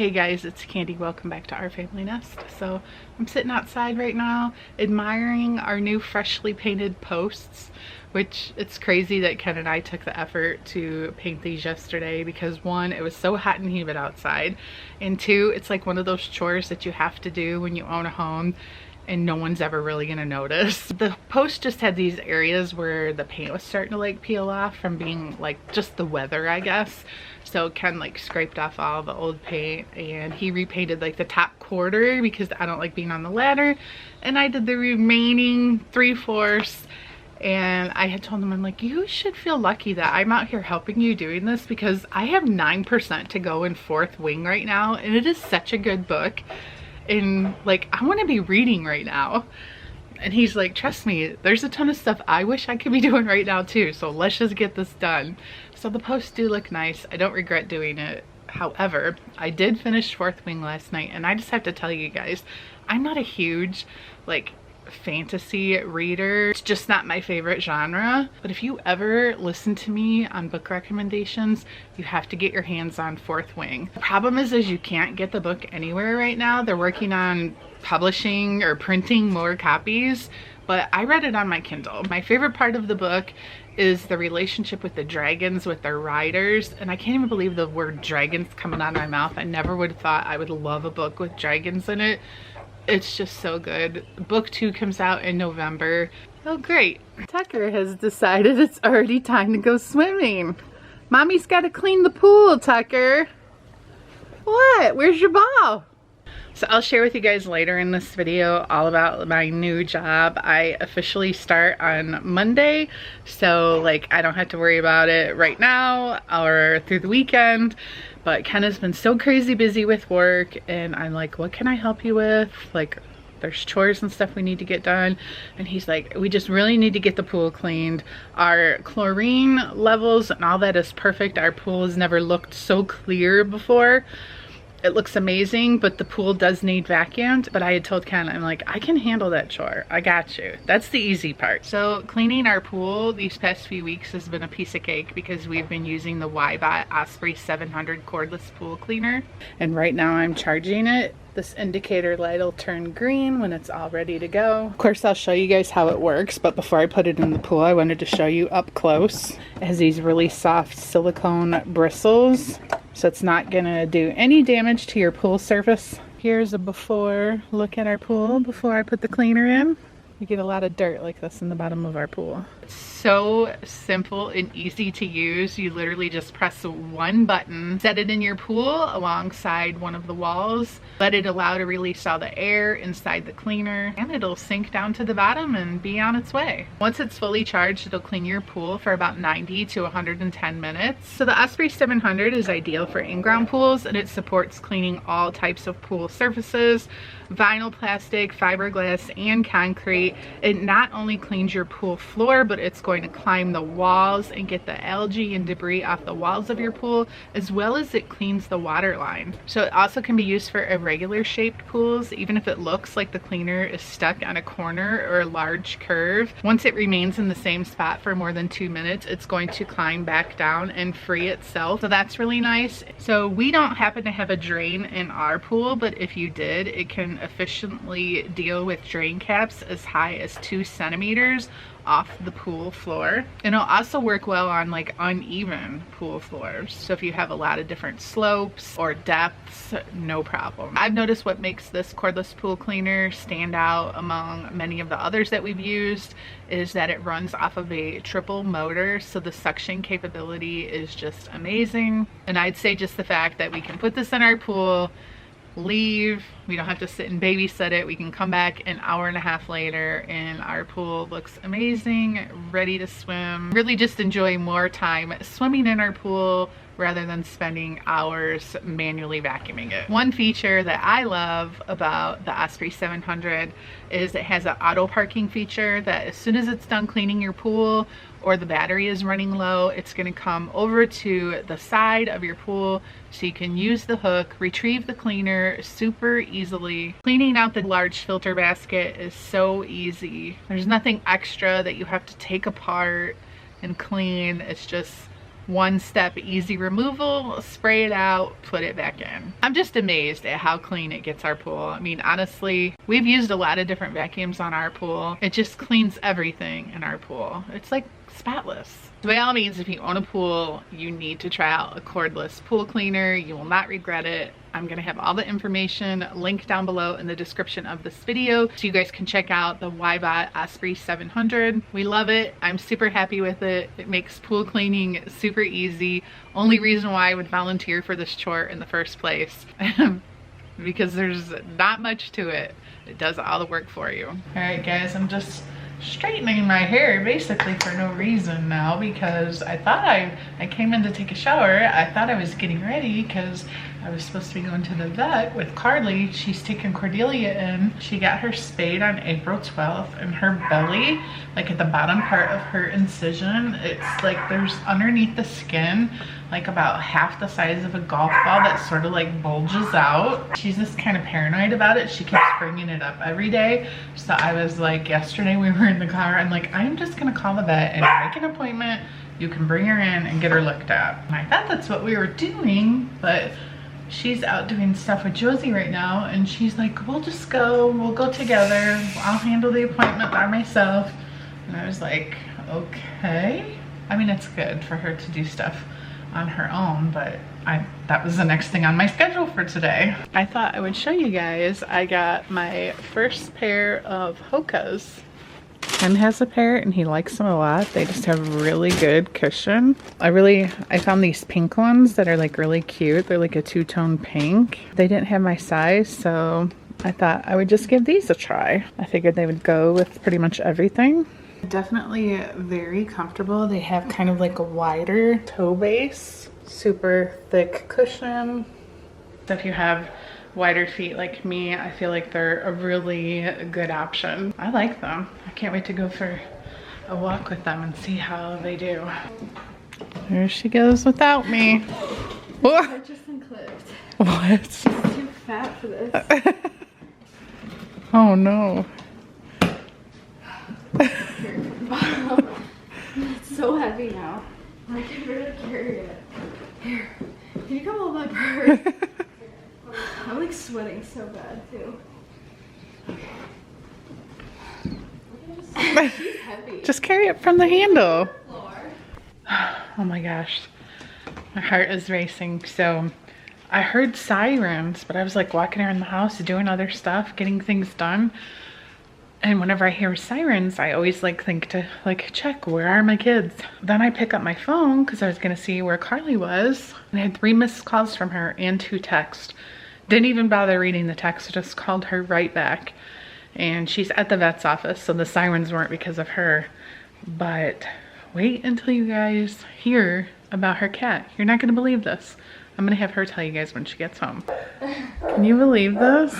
Hey guys, it's Candy. Welcome back to Our Family Nest. So I'm sitting outside right now admiring our new freshly painted posts, which it's crazy that Ken and I took the effort to paint these yesterday because one, it was so hot and humid outside, and two, it's like one of those chores that you have to do when you own a home and no one's ever really gonna notice. The post just had these areas where the paint was starting to like peel off from being like just the weather, I guess. So Ken like scraped off all the old paint and he repainted like the top quarter because I don't like being on the ladder, and I did the remaining 3/4. And I had told him, I'm like, you should feel lucky that I'm out here helping you doing this because I have 9% to go in 4th Wing right now, and it is such a good book. And like, I want to be reading right now. And he's like, trust me, there's a ton of stuff I wish I could be doing right now too, so let's just get this done. So the posts do look nice. I don't regret doing it. However, I did finish 4th Wing last night, and I just have to tell you guys, I'm not a huge like fantasy reader. It's just not my favorite genre. But if you ever listen to me on book recommendations, you have to get your hands on 4th Wing. The problem is you can't get the book anywhere right now. They're working on publishing or printing more copies, but I read it on my Kindle. My favorite part of the book is the relationship with the dragons, with their riders, and I can't even believe the word dragons coming out of my mouth. I never would have thought I would love a book with dragons in it. It's just so good. Book 2 comes out in November. Oh great, Tucker has decided it's already time to go swimming. Mommy's got to clean the pool, Tucker. What? Where's your ball? So I'll share with you guys later in this video all about my new job. I officially start on Monday, so like I don't have to worry about it right now or through the weekend. But Ken has been so crazy busy with work, and I'm like, what can I help you with? Like, there's chores and stuff we need to get done. And he's like, we just really need to get the pool cleaned. Our chlorine levels and all that is perfect. Our pool has never looked so clear before. It looks amazing, but the pool does need vacuumed. But I had told Ken, I'm like, I can handle that chore. I got you. That's the easy part. So cleaning our pool these past few weeks has been a piece of cake because we've been using the Osprey 700 cordless pool cleaner. And right now I'm charging it. This indicator light will turn green when it's all ready to go. Of course, I'll show you guys how it works, but before I put it in the pool, I wanted to show you up close. It has these really soft silicone bristles, so it's not gonna do any damage to your pool surface. Here's a before look at our pool before I put the cleaner in. We get a lot of dirt like this in the bottom of our pool. It's so simple and easy to use. You literally just press one button, set it in your pool alongside one of the walls, let it allow to release all the air inside the cleaner, and it'll sink down to the bottom and be on its way. Once it's fully charged, it'll clean your pool for about 90 to 110 minutes. So the Osprey 700 is ideal for in-ground pools, and it supports cleaning all types of pool surfaces, vinyl, plastic, fiberglass, and concrete. It not only cleans your pool floor, but it's going to climb the walls and get the algae and debris off the walls of your pool, as well as it cleans the water line. So it also can be used for irregular shaped pools, even if it looks like the cleaner is stuck on a corner or a large curve. Once it remains in the same spot for more than 2 minutes, it's going to climb back down and free itself. So that's really nice. So we don't happen to have a drain in our pool, but if you did, it can efficiently deal with drain caps as high as 2 centimeters off the pool floor. And it'll also work well on like uneven pool floors. So if you have a lot of different slopes or depths, no problem. I've noticed what makes this cordless pool cleaner stand out among many of the others that we've used is that it runs off of a triple motor, so the suction capability is just amazing. And I'd say just the fact that we can put this in our pool, leave, we don't have to sit and babysit it, we can come back an hour and a half later and our pool looks amazing, ready to swim. Really just enjoy more time swimming in our pool rather than spending hours manually vacuuming it. One feature that I love about the Osprey 700 is it has an auto parking feature that as soon as it's done cleaning your pool or the battery is running low, it's going to come over to the side of your pool so you can use the hook, retrieve the cleaner super easily. Cleaning out the large filter basket is so easy. There's nothing extra that you have to take apart and clean. It's just one-step easy removal, spray it out, put it back in. I'm just amazed at how clean it gets our pool. I mean, honestly, we've used a lot of different vacuums on our pool. It just cleans everything in our pool. It's like spotless. So by all means, if you own a pool, you need to try out a cordless pool cleaner. You will not regret it. I'm gonna have all the information linked down below in the description of this video so you guys can check out the Wybot Osprey 700. We love it. I'm super happy with it. It makes pool cleaning super easy. Only reason why I would volunteer for this chore in the first place. Because there's not much to it. It does all the work for you. All right, guys, I'm just straightening my hair basically for no reason now, because I thought I came in to take a shower. I thought I was getting ready because I was supposed to be going to the vet with Karli. She's taking Cordelia in. She got her spayed on April 12th, and her belly, like at the bottom part of her incision, it's like there's underneath the skin like about half the size of a golf ball that sort of like bulges out. She's just kind of paranoid about it. She keeps bringing it up every day. So I was like, yesterday we were in the car, I'm like, I'm just gonna call the vet and make an appointment. You can bring her in and get her looked at. And I thought that's what we were doing, but she's out doing stuff with Josie right now, and she's like, we'll just go, we'll go together. I'll handle the appointment by myself. And I was like, okay. I mean, it's good for her to do stuff on her own, but that was the next thing on my schedule for today. I thought I would show you guys. I got my first pair of Hokas. Ken has a pair and he likes them a lot. They just have really good cushion. I found these pink ones that are like really cute. They're like a two-tone pink. They didn't have my size, so I thought I would just give these a try. I figured they would go with pretty much everything. Definitely very comfortable. They have kind of like a wider toe base, super thick cushion. So if you have wider feet like me, I feel like they're a really good option. I like them. I can't wait to go for a walk with them and see how they do. There she goes without me. I just unclipped. What? She's too fat for this. Oh no. It's so heavy now. I can barely carry it. Here, can you come hold my purse? I'm like sweating so bad too. She's heavy. Just carry it from the handle. Oh my gosh. My heart is racing. So I heard sirens, but I was like walking around the house doing other stuff, getting things done. And whenever I hear sirens, I always like think to like check, where are my kids? Then I pick up my phone because I was gonna see where Karli was. And I had 3 missed calls from her and 2 texts. Didn't even bother reading the text, just called her right back. And she's at the vet's office, so the sirens weren't because of her. But wait until you guys hear about her cat. You're not gonna believe this. I'm gonna have her tell you guys when she gets home. Can you believe this?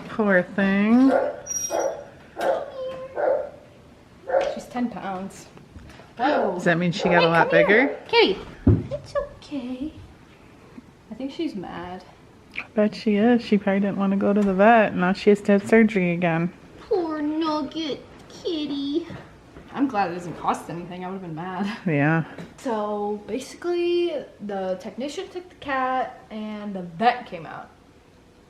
Poor thing. She's 10 pounds. Whoa. Does that mean she got a lot bigger? Kitty. It's okay. I think she's mad. I bet she is. She probably didn't want to go to the vet. Now she has to have surgery again. Poor nugget kitty. I'm glad it doesn't cost anything. I would have been mad. Yeah. So basically, the technician took the cat and the vet came out.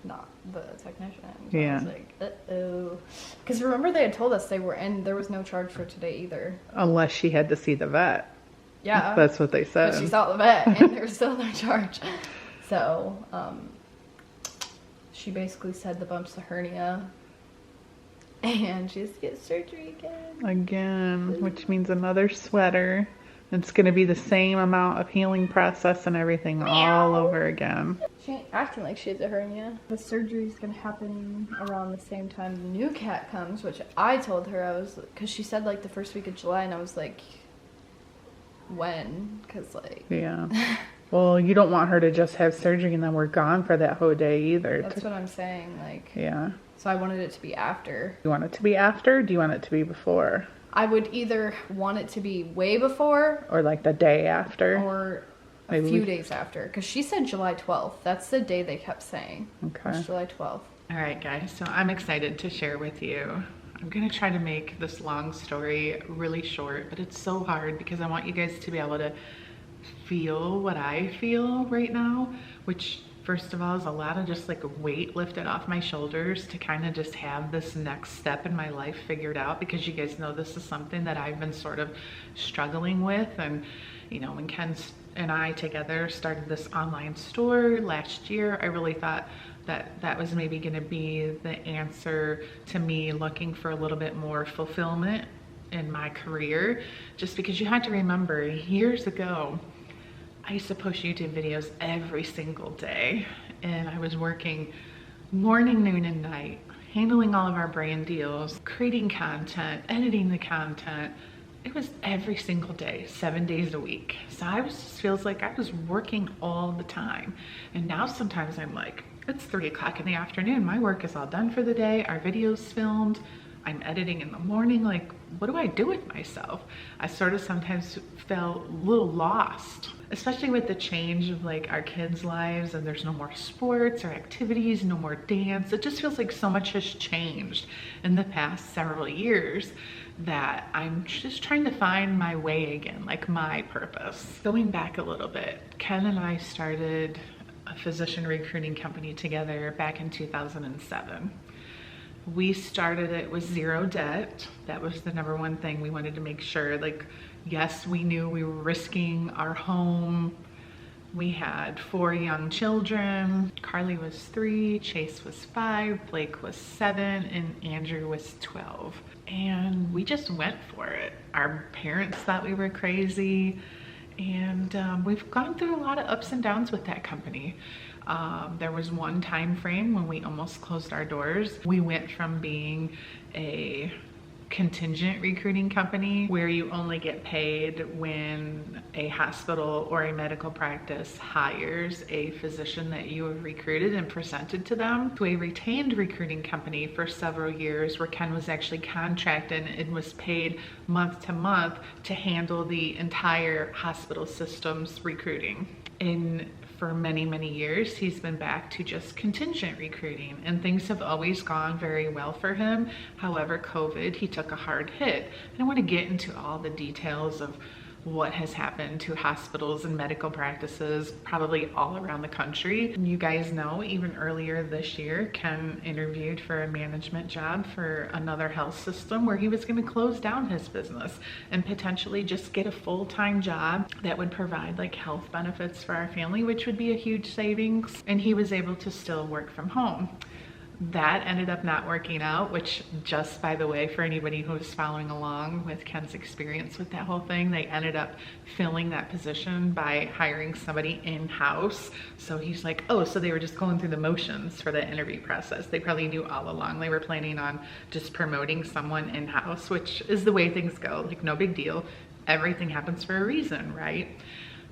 Not the technician. So yeah. I was like, uh-oh. Because remember they had told us they were in, there was no charge for today either. Unless she had to see the vet. Yeah. That's what they said. But she saw the vet and there was still no charge. So, she basically said the bump's a hernia. And she has to get surgery again. Again, which means another sweater. It's going to be the same amount of healing process and everything all over again. She ain't acting like she has a hernia. The surgery is going to happen around the same time the new cat comes, which I told her I was, because she said like the first week of July, and I was like, when? Because like... Yeah. Well, you don't want her to just have surgery and then we're gone for that whole day either. That's what I'm saying, like... Yeah. So I wanted it to be after. You want it to be after? Or do you want it to be before? I would either want it to be way before. Or like the day after. Or a few days after. Because she said July 12th. That's the day they kept saying. Okay. It's July 12th. All right, guys. So I'm excited to share with you I'm gonna try to make this long story really short, but it's so hard because I want you guys to be able to feel what I feel right now, which first of all is a lot of just like a weight lifted off my shoulders to kind of just have this next step in my life figured out, because you guys know this is something that I've been sort of struggling with. And you know, when Ken and I together started this online store last year, I really thought that that was maybe going to be the answer to me looking for a little bit more fulfillment in my career. Just because you had to remember, years ago I used to post YouTube videos every single day, and I was working morning, noon, and night, handling all of our brand deals, creating content, editing the content. It was every single day, 7 days a week. So I was just feels like I was working all the time. And now sometimes I'm like, it's 3 o'clock in the afternoon. My work is all done for the day. Our video's filmed. I'm editing in the morning. Like, what do I do with myself? I sort of sometimes felt a little lost, especially with the change of like our kids' lives, and there's no more sports or activities, no more dance. It just feels like so much has changed in the past several years that I'm just trying to find my way again, like my purpose. Going back a little bit, Ken and I started a physician recruiting company together back in 2007. We started it with zero debt. That was the number one thing we wanted to make sure. Like, yes, we knew we were risking our home. We had 4 young children. Karli was 3, Chase was 5, Blake was 7, and Andrew was 12. And we just went for it. Our parents thought we were crazy. And we've gone through a lot of ups and downs with that company. There was one time frame when we almost closed our doors. We went from being a contingent recruiting company where you only get paid when a hospital or a medical practice hires a physician that you have recruited and presented to them, to a retained recruiting company for several years where Ken was actually contracted and was paid month to month to handle the entire hospital system's recruiting. And for many, many years, he's been back to just contingent recruiting, and things have always gone very well for him. However, COVID, he took a hard hit. I don't want to get into all the details of what has happened to hospitals and medical practices probably all around the country. You guys know, even earlier this year, Ken interviewed for a management job for another health system where he was going to close down his business and potentially just get a full-time job that would provide like health benefits for our family, which would be a huge savings. And he was able to still work from home. That ended up not working out, which, just by the way, for anybody who was following along with Ken's experience with that whole thing, they ended up filling that position by hiring somebody in-house. So he's like, oh, so they were just going through the motions for the interview process. They probably knew all along they were planning on just promoting someone in-house, which is the way things go. Like, no big deal. Everything happens for a reason, right?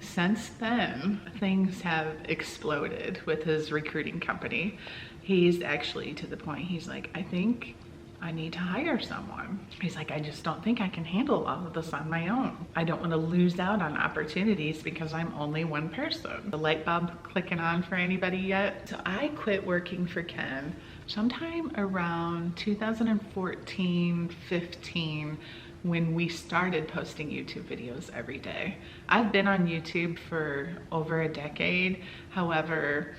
Since then, things have exploded with his recruiting company. He's actually to the point, he's like, I think I need to hire someone. He's like, I just don't think I can handle all of this on my own. I don't want to lose out on opportunities because I'm only one person. The light bulb clicking on for anybody yet? So I quit working for Ken sometime around 2014, 15, when we started posting YouTube videos every day. I've been on YouTube for over a decade. However,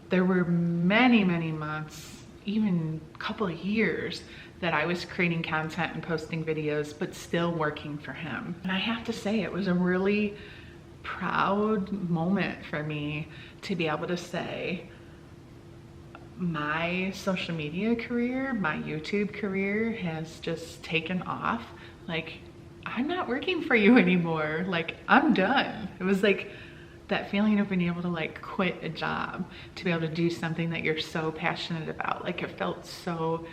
there were many, many months, even a couple of years, that I was creating content and posting videos, but still working for him. And I have to say, it was a really proud moment for me to be able to say, my social media career, my YouTube career has just taken off. Like, I'm not working for you anymore. Like, I'm done. It was like that feeling of being able to like quit a job to be able to do something that you're so passionate about. Like, it felt so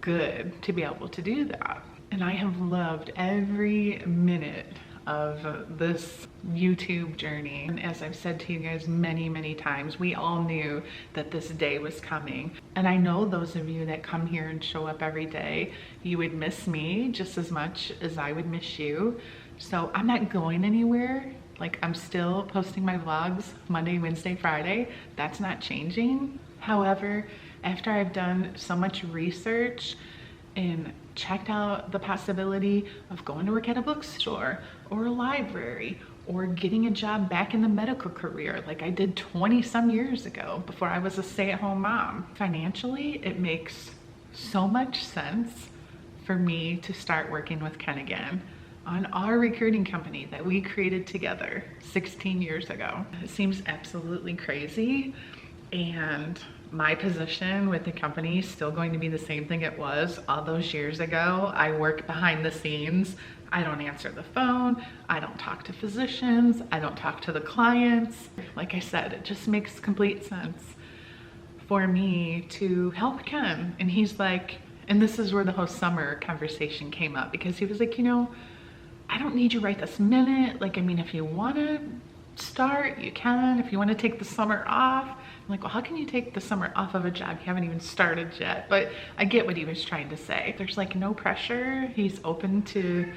good to be able to do that. And I have loved every minute of this YouTube journey. And as I've said to you guys many, many times, we all knew that this day was coming. And I know those of you that come here and show up every day, you would miss me just as much as I would miss you. So I'm not going anywhere. Like, I'm still posting my vlogs Monday, Wednesday, Friday. That's not changing. However, after I've done so much research in checked out the possibility of going to work at a bookstore or a library or getting a job back in the medical career like I did 20 some years ago before I was a stay-at-home mom. Financially, it makes so much sense for me to start working with Ken again on our recruiting company that we created together 16 years ago. It seems absolutely crazy, and my position with the company is still going to be the same thing it was all those years ago. I work behind the scenes. I don't answer the phone. I don't talk to physicians. I don't talk to the clients. Like I said, it just makes complete sense for me to help Ken. And he's like, and this is where the whole summer conversation came up, because he was like, you know, I don't need you right this minute. Like, I mean, if you want to start, you can. If you want to take the summer off. I'm like, well, how can you take the summer off of a job you haven't even started yet? But I get what he was trying to say. There's like no pressure. He's open to,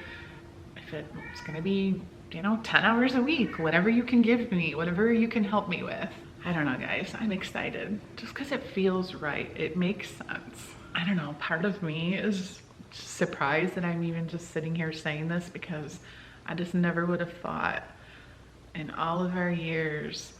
if it's going to be, you know, 10 hours a week, whatever you can give me, whatever you can help me with. I don't know, guys. I'm excited just because it feels right. It makes sense. I don't know. Part of me is surprised that I'm even just sitting here saying this, because I just never would have thought in all of our years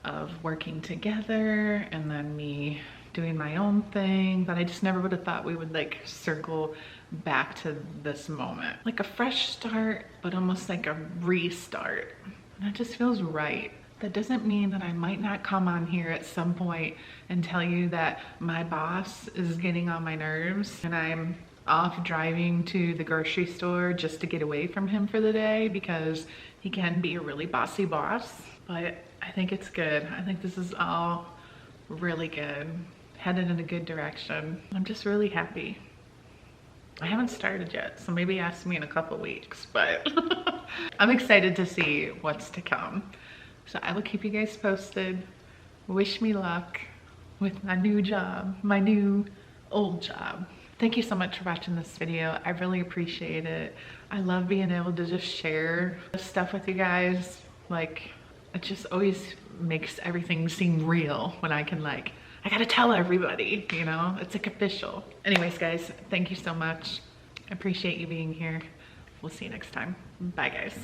of working together and then me doing my own thing, but I just never would have thought we would like circle back to this moment. Like a fresh start, but almost like a restart. And it just feels right. That doesn't mean that I might not come on here at some point and tell you that my boss is getting on my nerves and I'm off driving to the grocery store just to get away from him for the day, because he can be a really bossy boss. But I think it's good. I think this is all really good, headed in a good direction. I'm just really happy. I haven't started yet, so maybe ask me in a couple weeks, but I'm excited to see what's to come. So I will keep you guys posted. Wish me luck with my new job, my new old job. Thank you so much for watching this video. I really appreciate it. I love being able to just share this stuff with you guys. Like, it just always makes everything seem real when I can, like, I gotta tell everybody, you know? It's like official. Anyways, guys, thank you so much. I appreciate you being here. We'll see you next time. Bye, guys.